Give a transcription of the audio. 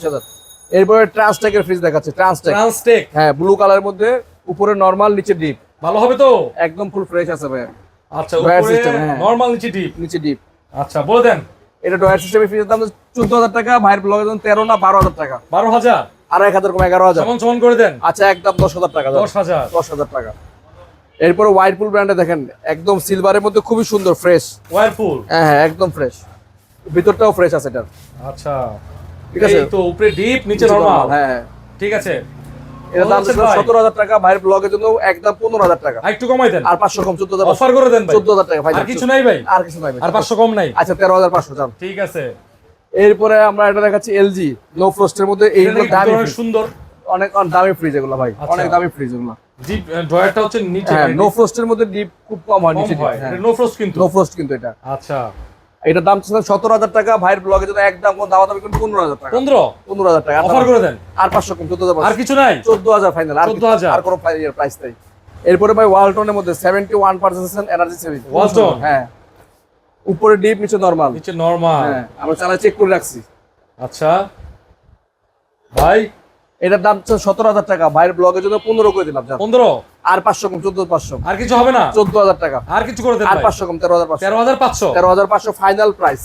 20,000। এরপরে ট্রান্সটেকের ফ্রিজ দেখাচ্ছে, ট্রান্সটেক। হ্যাঁ, ব্লু কালারের মধ্যে, উপরে নরমাল, নিচে ডিপ। ভালো হবে তো? একদম ফুল ফ্রেশ আছে ভাই। আচ্ছা, উপরে নরমাল, নিচে ডিপ। নিচে ডিপ। আচ্ছা, বলে দেন। এটা ডয়ার সিস্টেমের ফ্রিজের দাম 14,000 টাকা, ভাইয়ের ব্লগের দাম 13 না 12,000 টাকা। 12,000 আর 1,000 কম 11,000। সমান করে দেন। আচ্ছা, একদম 10,000 টাকা। 10,000 টাকা। এরপরে ওয়াইরপুল ব্র্যান্ডে দেখেন, একদম সিলভারের মধ্যে খুবই সুন্দর, ফ্রেশ। ওয়াইরপুল। হ্যাঁ, একদম ফ্রেশ, ভিতরটাও ফ্রেশ আছে এটা। আচ্ছা, ঠিক আছে। এই তো উপরে ডিপ, নিচে নরমাল। হ্যাঁ, ঠিক আছে। এর দাম 17,000 টাকা, ভাইয়ের ব্লগের জন্য একদম 15,000 টাকা। একটু কমাই দেন। আর 500 কম, 14,000 অফার করে দেন ভাই। 14,000 টাকা ভাই। আর কিছু নাই ভাই? আর কিছু নাই ভাই। আর 500 কম নাই? আচ্ছা, 13,500 দাম। ঠিক আছে। এরপরে আমরা এটা দেখাচ্ছি এলজি নো ফ্রস্টের মধ্যে। এইগুলো দামি, সুন্দর, অনেক দামি ফ্রিজ এগুলো ভাই, অনেক দামি ফ্রিজ এগুলো। ডিপ ড্রয়ারটা হচ্ছে নিচে। হ্যাঁ, নো ফ্রস্টের মধ্যে ডিপ খুব কম হয়, নিচে ডিপ। এটা নো ফ্রস্ট কিন্তু। নো ফ্রস্ট কিন্তু এটা। আচ্ছা, এটার দাম ছিল 17,000 টাকা, ভাইয়ের ব্লগে যদি একদম কোন দাম কিন্তু 15,000 টাকা। 15,000 টাকা অফার করে দেন। আর 500 কম, 14,000। আর কিছু নাই? 14,000 ফাইনাল। আর 14,000। আর কোনো প্রাইস নাই। এরপরে ভাই ওয়ালটনের মধ্যে 71% এনার্জি সেভিং। ওয়ালটন। হ্যাঁ, উপরে ডিপ, নিচে নরমাল। নিচে নরমাল। হ্যাঁ, আমরা চালা চেক করে রাখছি। আচ্ছা ভাই, এটার দাম 17,000 টাকা, ভাইয়ের ব্লগের জন্য 15 করে দিলাম। 15। আর 500 কম, 14,500। আর কিছু হবে না? 14,000 টাকা। আর কিছু করে দেন আর ভাই। 500 কম, 13,500। 13,500। 13,500 ফাইনাল প্রাইস।